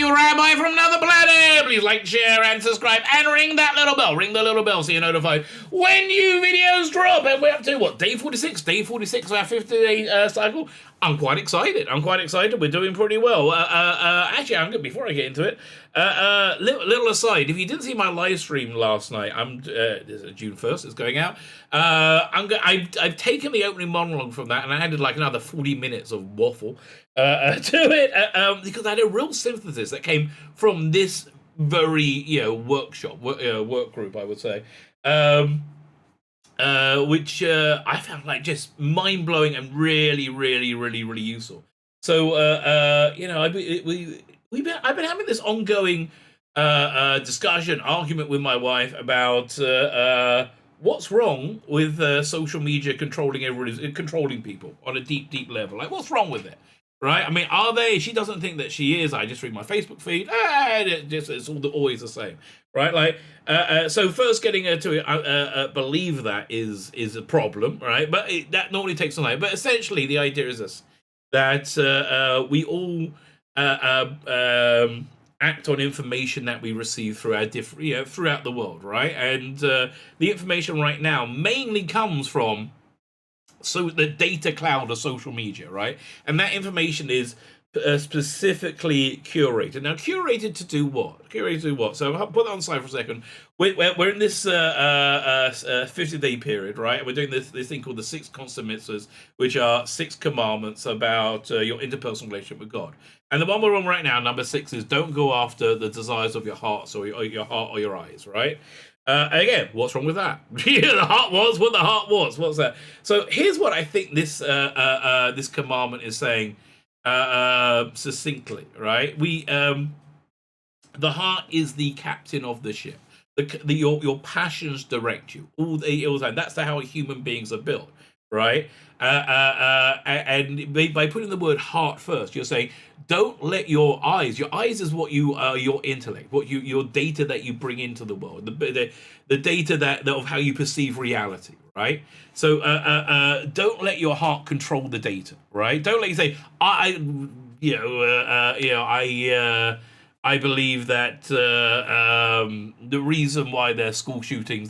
you, Rabbi from another planet. Please like, share, and subscribe, and ring that little bell. Ring the little bell so you're notified when new videos drop. And we're up to, what, day 46? Day 46 of our 50-day cycle. I'm quite excited. We're doing pretty well. Actually, I'm good. Before I get into it, little aside. If you didn't see my live stream last night, June 1st. It's going out. I've taken the opening monologue from that, and I added like another 40 minutes of waffle to it because I had a real synthesis that came from this very workshop work group, I would say. Which I found like just mind blowing and really, really, really, really useful. So I've been having this ongoing discussion, argument with my wife about what's wrong with social media controlling people on a deep, deep level. Like, what's wrong with it? Right? I mean, are they? She doesn't think that she is. I just read my Facebook feed. It's always the same, right? Like, so first getting her to believe that is a problem, right? But that normally takes some time. But essentially, the idea is this: that we all act on information that we receive through our throughout the world, right? And the information right now mainly comes from the data cloud of social media, right? And that information is specifically curated. Now, curated to do what? So I'll put that on the side for a second. We're in this 50-day period, right? And we're doing this thing called the 6 constant mitzvahs, which are 6 commandments about your interpersonal relationship with God. And the one we're on right now, number 6, is don't go after the desires of your hearts or your heart or your eyes, right? Again, what's wrong with that? The heart was what the heart was. What's that? So here's what I think this commandment is saying succinctly, right? The heart is the captain of the ship. Your passions direct you all the time. That's how human beings are built, right? And by putting the word heart first, you're saying don't let your eyes is what your intellect, your data that you bring into the world, the data that of how you perceive reality, right? So don't let your heart control the data, right? Don't let you say I believe that the reason why there's school shooting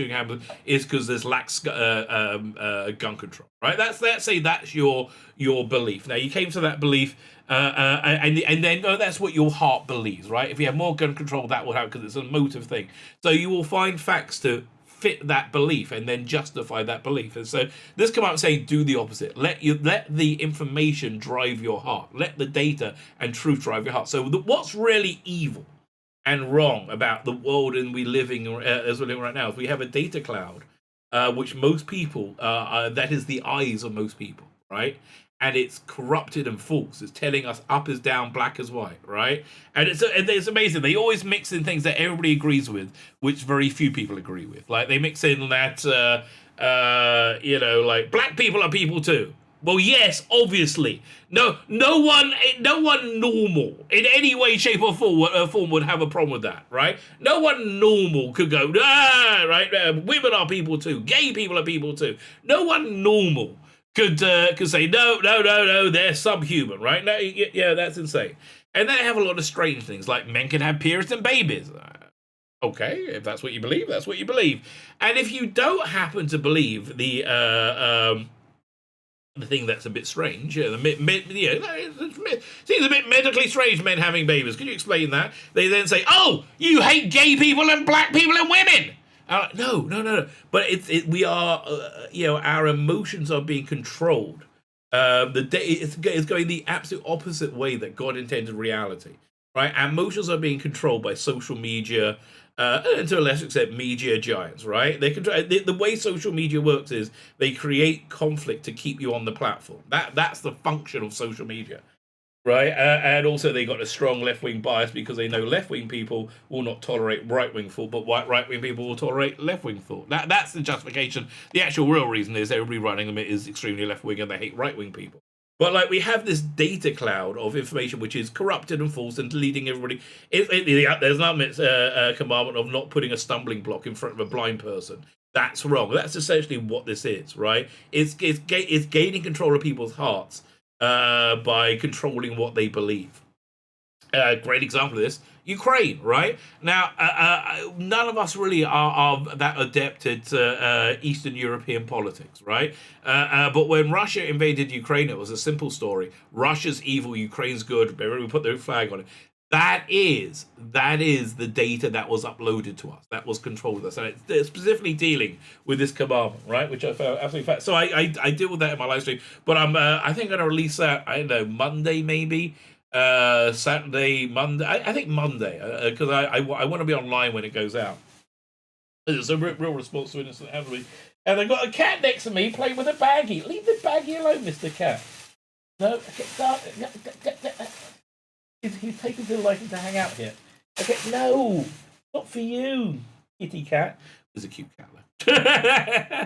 happens is because there's lax gun control, right? Let's say that's your belief. Now you came to that belief, and then that's what your heart believes, right? If you have more gun control, that will happen because it's a motive thing. So you will find facts to fit that belief and then justify that belief. And so this come out and say do the opposite. Let the information drive your heart. Let the data and truth drive your heart. So what's really evil and wrong about the world as we're living right now is we have a data cloud, which most people that is the eyes of most people, right? And it's corrupted and false. It's telling us up is down, black is white, right? And it's amazing. They always mix in things that everybody agrees with, which very few people agree with. Like they mix in that, like black people are people too. Well, yes, obviously. No one normal in any way, shape, or form would have a problem with that, right? No one normal could go, right? Women are people too. Gay people are people too. No one normal could say no, they're subhuman, right? No, yeah, that's insane. And they have a lot of strange things, like men can have periods and babies. Okay, if that's what you believe, that's what you believe. And if you don't happen to believe the thing that's a bit strange, it seems a bit medically strange, men having babies. Can you explain that? They then say, oh, you hate gay people and black people and women. No. But we are, our emotions are being controlled. It's going the absolute opposite way that God intended reality, right? Our emotions are being controlled by social media, and to a lesser extent, media giants, right? They control the way social media works is they create conflict to keep you on the platform. That's the function of social media. Right, and also they got a strong left-wing bias because they know left-wing people will not tolerate right-wing thought, but right-wing people will tolerate left-wing thought. That's the justification. The actual real reason is everybody running them is extremely left-wing and they hate right-wing people. But like we have this data cloud of information which is corrupted and false and leading everybody. There's not a commandment of not putting a stumbling block in front of a blind person. That's wrong. That's essentially what this is, right? It's gaining control of people's hearts by controlling what they believe. Great example of this, Ukraine, right? Now, none of us really are that adept at Eastern European politics, right? But when Russia invaded Ukraine, it was a simple story. Russia's evil, Ukraine's good. We put their flag on it. That is the data that was uploaded to us, that was controlled with us, and it's specifically dealing with this commandment, right? Which I found absolutely fact. So I deal with that in my live stream, but I think I'm going to release that, I don't know, Monday maybe, Saturday, Monday. I think Monday, because I want to be online when it goes out. It's a real response to innocent handling. And I got a cat next to me playing with a baggie. Leave the baggie alone, Mr. Cat. No, he's taken to the liking to hang out here. Okay, no, not for you, kitty cat. There's a cute cat.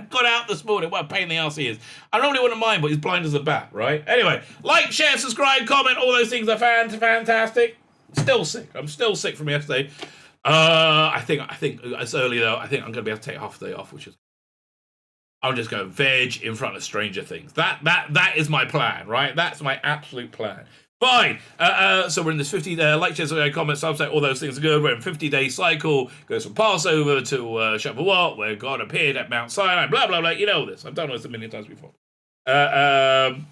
Got out this morning. What a pain in the ass he is. I normally wouldn't mind, but he's blind as a bat, right? Anyway, like, share, subscribe, comment. All those things are fantastic. Still sick. I'm still sick from yesterday. I think it's early though. I think I'm going to be able to take half the day off, which is. I'll just go veg in front of Stranger Things. That is my plan, right? That's my absolute plan. Fine. So we're in this 50 like, share, comment, subset, all those things are good. We're in 50-day cycle. Goes from Passover to Shavuot, where God appeared at Mount Sinai. Blah blah blah. You know this. I've done this a million times before. And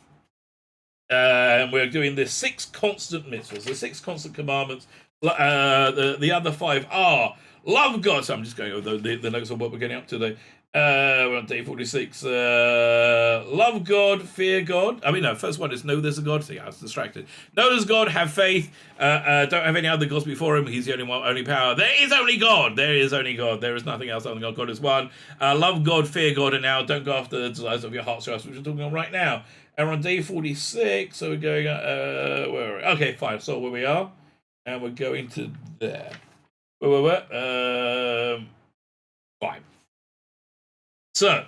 we're doing the 6 constant mitzvahs, the 6 constant commandments. The other 5 are love God. So I'm just going over the notes of what we're getting up to today. We're on day 46. Love God, fear God. I mean, no, first one is know there's a God. See, I was distracted. Know there's God, have faith. Don't have any other gods before him. He's the only one, only power. There is only God. There is only God. There is nothing else other than God. God is one. Love God, fear God, and now don't go after the desires of your heart, which we're talking on right now. And we're on day 46, so we're going, where are we? Okay, fine, so where we are. And we're going to there. Fine. So,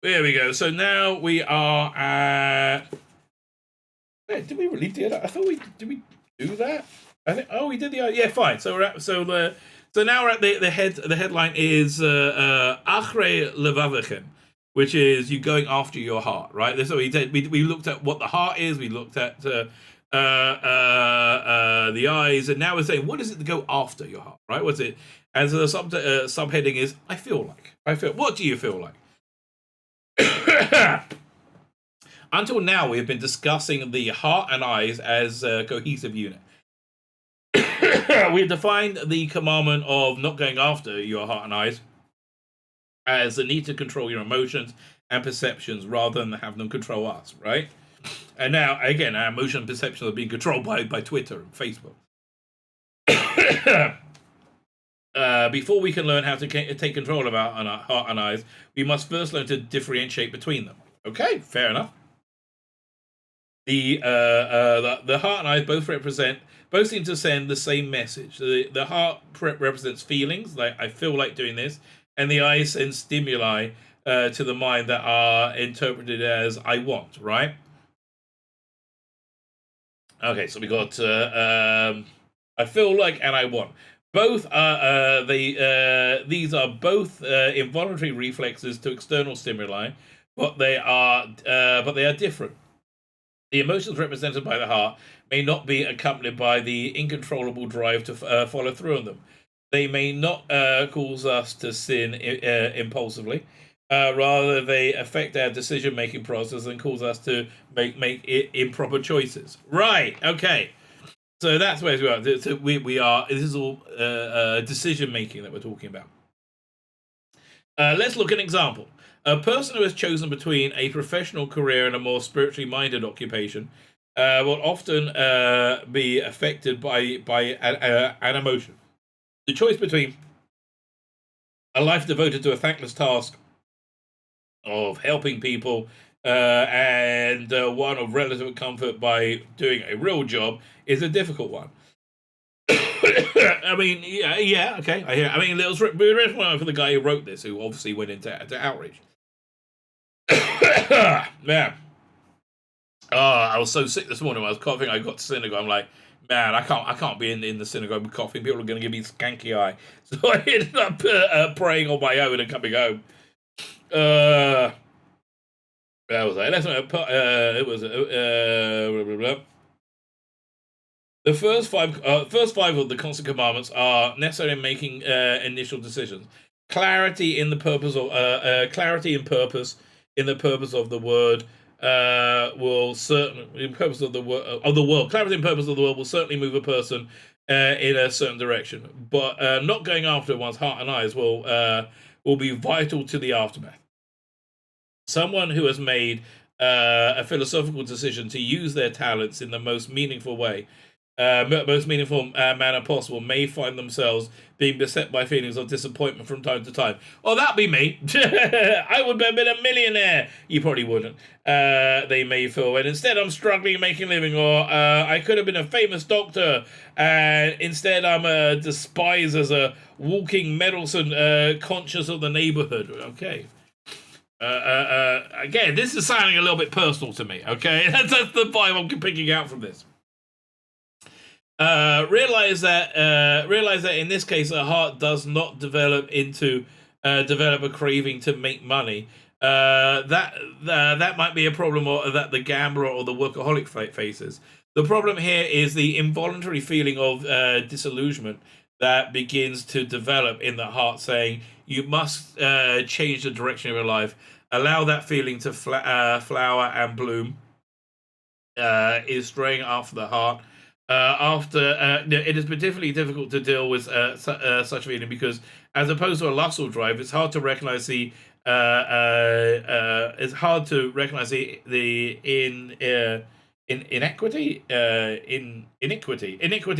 there we go. So now we are at. Wait, did we really do that? I thought did we do that? I think. Oh, we did the. Yeah, fine. So we're at. So now we're at the headline is Achre Lebetkin, which is you going after your heart, right? So we looked at what the heart is. We looked at the eyes, and now we're saying what is it to go after your heart, right? What's it? And so the subheading is I feel like. What do you feel like? Until now, we have been discussing the heart and eyes as a cohesive unit. We have defined the commandment of not going after your heart and eyes as the need to control your emotions and perceptions rather than have them control us, right? And now, again, our emotions and perceptions are being controlled by Twitter and Facebook. Before we can learn how to take control of our heart and eyes, we must first learn to differentiate between them. Okay, fair enough. The heart and eyes both seem to send the same message. The heart represents feelings, like I feel like doing this, and the eyes send stimuli to the mind that are interpreted as I want, right? Okay, so we got I feel like and I want. Both are these are both involuntary reflexes to external stimuli, but they are different. The emotions represented by the heart may not be accompanied by the incontrollable drive to follow through on them. They may not cause us to sin impulsively. Rather, they affect our decision-making process and cause us to make improper choices. Right? Okay. So that's where we are. So we are. This is all decision making that we're talking about. Let's look at an example. A person who has chosen between a professional career and a more spiritually minded occupation will often be affected by an emotion. The choice between a life devoted to a thankless task of helping people and one of relative comfort by doing a real job is a difficult one. I mean, yeah, okay. I mean, it was written for the guy who wrote this, who obviously went into outrage. Man, I was so sick this morning when I was coughing. I got to synagogue. I'm like, man, I can't be in the synagogue with coughing. People are going to give me skanky eye. So I ended up praying on my own and coming home. That was it. It was blah, blah, blah. The first five of the constant commandments are necessary in making initial decisions. Clarity in the purpose of clarity and purpose in the purpose of the word will certainly in purpose of the world. Clarity and purpose of the world will certainly move a person in a certain direction, but not going after one's heart and eyes will be vital to the aftermath. Someone who has made a philosophical decision to use their talents in the most meaningful manner possible may find themselves being beset by feelings of disappointment from time to time. Oh, that'd be me. I would have been a millionaire. You probably wouldn't. They may feel, and instead I'm struggling making a living, or I could have been a famous doctor, and instead I'm despised as a walking meddlesome conscious of the neighborhood. Okay. Again, this is sounding a little bit personal to me. Okay, that's the vibe I'm picking out from this. Realize that in this case, a heart does not develop a craving to make money. That might be a problem, or that the gambler or the workaholic faces. The problem here is the involuntary feeling of disillusionment that begins to develop in the heart, saying you must change the direction of your life. Allow that feeling to flower and bloom. Is straying after the heart. It has been particularly difficult to deal with such feeling because, as opposed to a lustful drive, it's hard to recognize the iniquity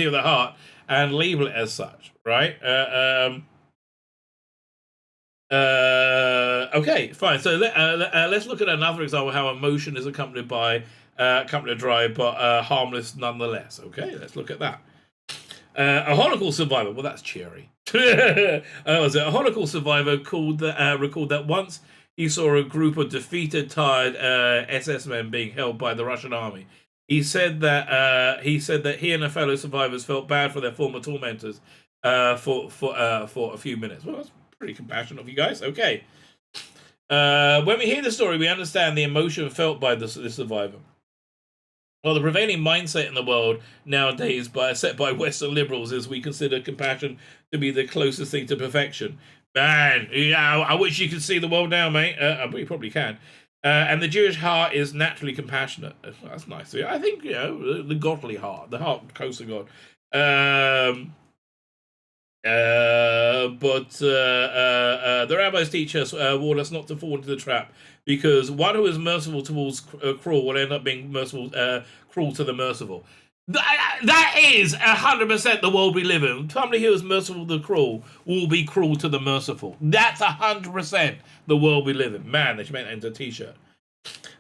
of the heart and label it as such, right? Okay, fine. So let's look at another example of how emotion is accompanied by drive, but harmless nonetheless. Okay, let's look at that. A Holocaust survivor. Well, that's cheery. Was it a Holocaust survivor recalled that once he saw a group of defeated, tired SS men being held by the Russian army. He said that he and the fellow survivors felt bad for their former tormentors for a few minutes. Well, that's pretty compassionate of you guys. Okay. When we hear the story, we understand the emotion felt by this survivor. Well, the prevailing mindset in the world nowadays, set by Western liberals, is we consider compassion to be the closest thing to perfection. Man, yeah, I wish you could see the world now, mate. You probably can. And the Jewish heart is naturally compassionate. That's nice. I think, the godly heart, the heart close to God. But the rabbis teach us, warn us not to fall into the trap, because one who is merciful towards cruel will end up being cruel to the merciful. That is 100% the world we live in. Somebody who is merciful to the cruel will be cruel to the merciful. That's 100% the world we live in. Man, they should make that into a t-shirt.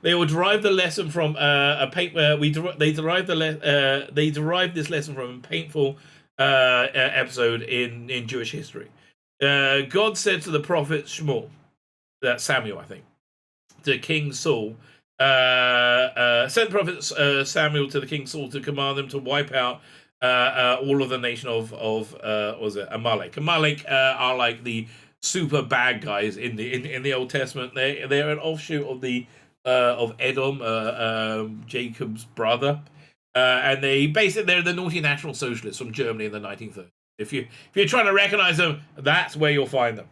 They will derive the lesson from they derive this lesson from a painful episode in Jewish history. God said to the prophet Shmuel, that's Samuel, I think, to King Saul, sent the prophet Samuel to the King Saul to command them to wipe out all of the nation of Amalek. Amalek are like the super bad guys in the Old Testament. They're an offshoot of Edom, Jacob's brother. And they're the naughty National Socialists from Germany in the 1930s. If you're trying to recognize them, that's where you'll find them.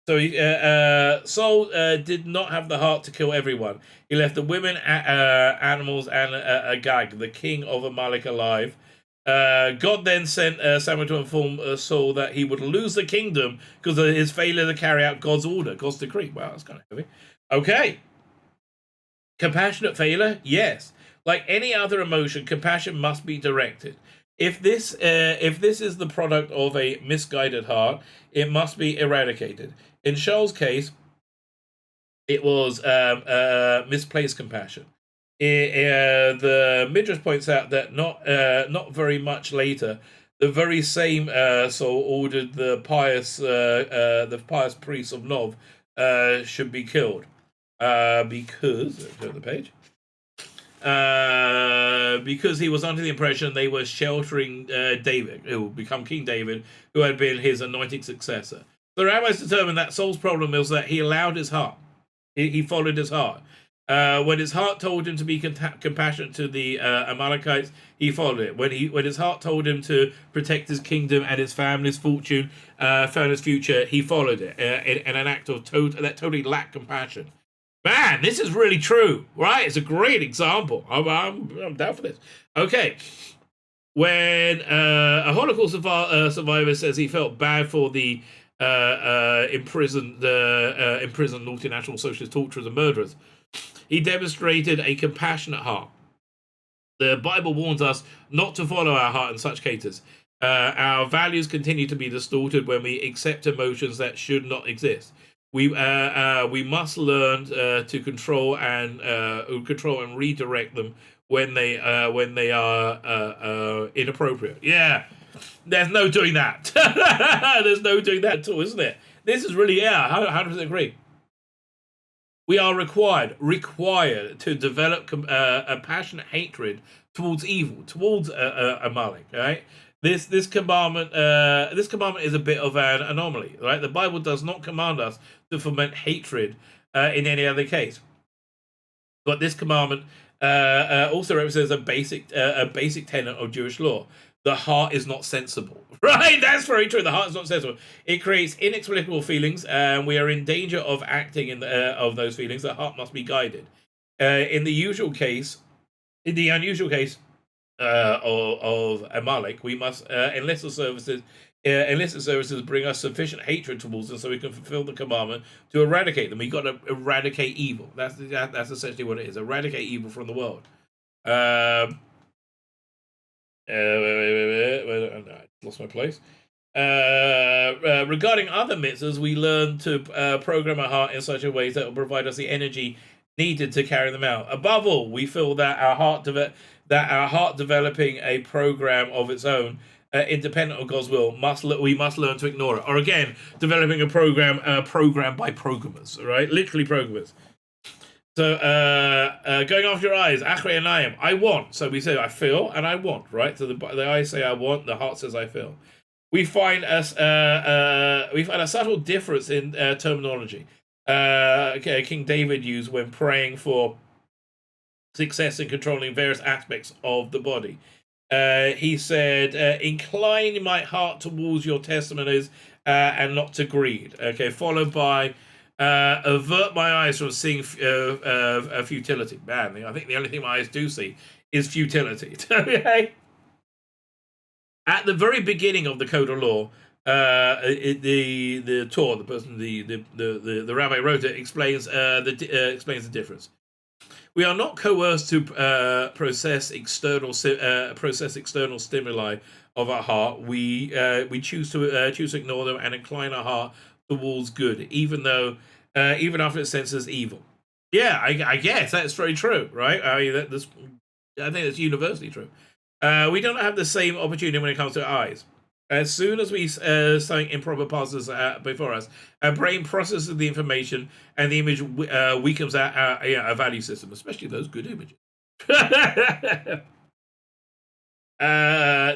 So Saul did not have the heart to kill everyone. He left the women, animals, and Agag, the king of Amalek, alive. God then sent Samuel to inform Saul that he would lose the kingdom because of his failure to carry out God's order, God's decree. Wow, that's kind of heavy. Okay. Compassionate failure? Yes. Like any other emotion, compassion must be directed. If this is the product of a misguided heart, it must be eradicated. In Shaul's case, it was misplaced compassion. The Midrash points out that not very much later, the very same Saul ordered the pious priests of Nov should be killed. Because turn the page. Because he was under the impression they were sheltering David, who would become King David, who had been his anointed successor. The rabbis determined that Saul's problem was that he allowed his heart. He followed his heart. When his heart told him to be compassionate to the Amalekites, he followed it. When his heart told him to protect his kingdom and his family's fortune, found his future, he followed it in an act of that totally lacked compassion. Man, this is really true, right? It's a great example. I'm down for this. Okay. When a Holocaust survivor says he felt bad for the imprisoned multinational socialist torturers and murderers, he demonstrated a compassionate heart. The Bible warns us not to follow our heart in such cases. Our values continue to be distorted when we accept emotions that should not exist. We must learn to control and redirect them when they are inappropriate. Yeah, there's no doing that. There's no doing that at all, isn't it? This is really 100% agree. We are required to develop a passionate hatred towards evil, towards Amalek. Right? This commandment is a bit of an anomaly. Right? The Bible does not command us to foment hatred in any other case, but this commandment also represents a basic tenet of Jewish law. The heart is not sensible. Right? That's very true. The heart is not sensible. It creates inexplicable feelings, and we are in danger of acting of those feelings. The heart must be guided. In the unusual case of Amalek, we must enlist services bring us sufficient hatred towards them so we can fulfill the commandment to eradicate them. We've got to eradicate evil. That's essentially what it is. Eradicate evil from the world. I lost my place. Regarding other mitzvahs, we learn to program our heart in such a way that will provide us the energy needed to carry them out. Above all, we feel that our heart developing a program of its own, independent of God's will, we must learn to ignore it. Or again, developing a program by programmers, right? Literally programmers. So, going off your eyes, Achrei Anayim, I want. So we say I feel and I want, right? So the eyes say I want, the heart says I feel. We find a subtle difference in terminology. King David used when praying for success in controlling various aspects of the body. He said, "Incline my heart towards your testimonies and not to greed." Okay, followed by. Avert my eyes from seeing futility. Man, I think the only thing my eyes do see is futility. Okay? At the very beginning of the Code of Law, the Torah, the person, the rabbi wrote it, explains the difference. We are not coerced to process external stimuli of our heart. We choose to ignore them and incline our heart towards good, even after it senses evil. Yeah, I guess that's very true, right? I mean, I think that's universally true. We don't have the same opportunity when it comes to our eyes. As soon as we something improper passes before us, our brain processes the information, and the image weakens our value system, especially those good images.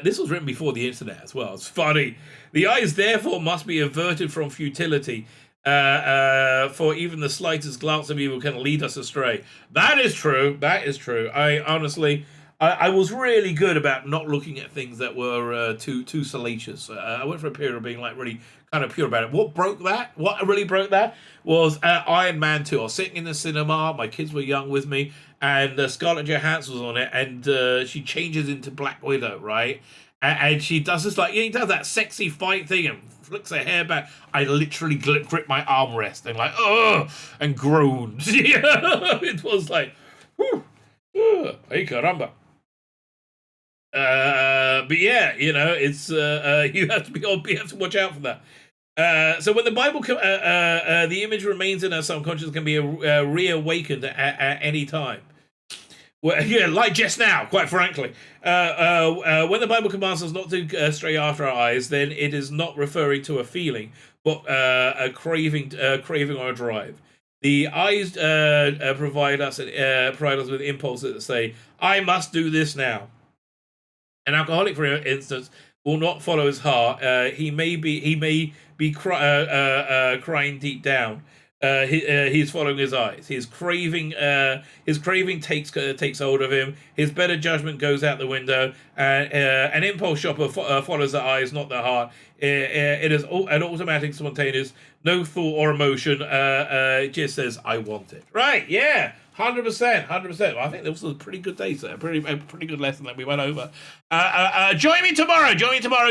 This was written before the internet as well. It's funny. The eyes, therefore, must be averted from futility, for even the slightest glance of evil can lead us astray. That is true. That is true. I honestly, I was really good about not looking at things that were too salacious. I went for a period of being like really kind of pure about it. What really broke that was Iron Man 2. I was sitting in the cinema. My kids were young with me, and Scarlett Johansson was on it, and she changes into Black Widow, right? And she does this he does that sexy fight thing and flicks her hair back. I literally gripped my armrest and and groaned. It was like, whew, hey caramba. But yeah, it's you have to watch out for that. So when the Bible, the image remains in our subconscious, can be reawakened at any time. Well, yeah, like just now, quite frankly. When the Bible commands us not to stray after our eyes, then it is not referring to a feeling, but a craving or a drive. The eyes provide us with impulses that say, "I must do this now." An alcoholic, for instance, will not follow his heart. He may be crying deep down, He's following his eyes. His craving takes hold of him. His better judgment goes out the window. An impulse shopper follows the eyes, not the heart. It is an automatic, spontaneous, no thought or emotion. It just says, "I want it." Right? Yeah. 100%, 100%. Well, I think this was a pretty good day, sir. A pretty good lesson that we went over. Join me tomorrow.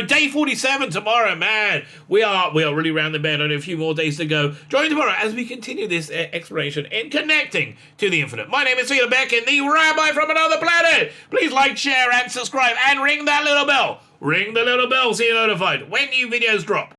Day 47 tomorrow, man. We are really round the bend. Only a few more days to go. Join me tomorrow as we continue this exploration in connecting to the infinite. My name is Tzvi Lebetkin, the rabbi from another planet. Please like, share, and subscribe, and ring that little bell. Ring the little bell so you're notified when new videos drop.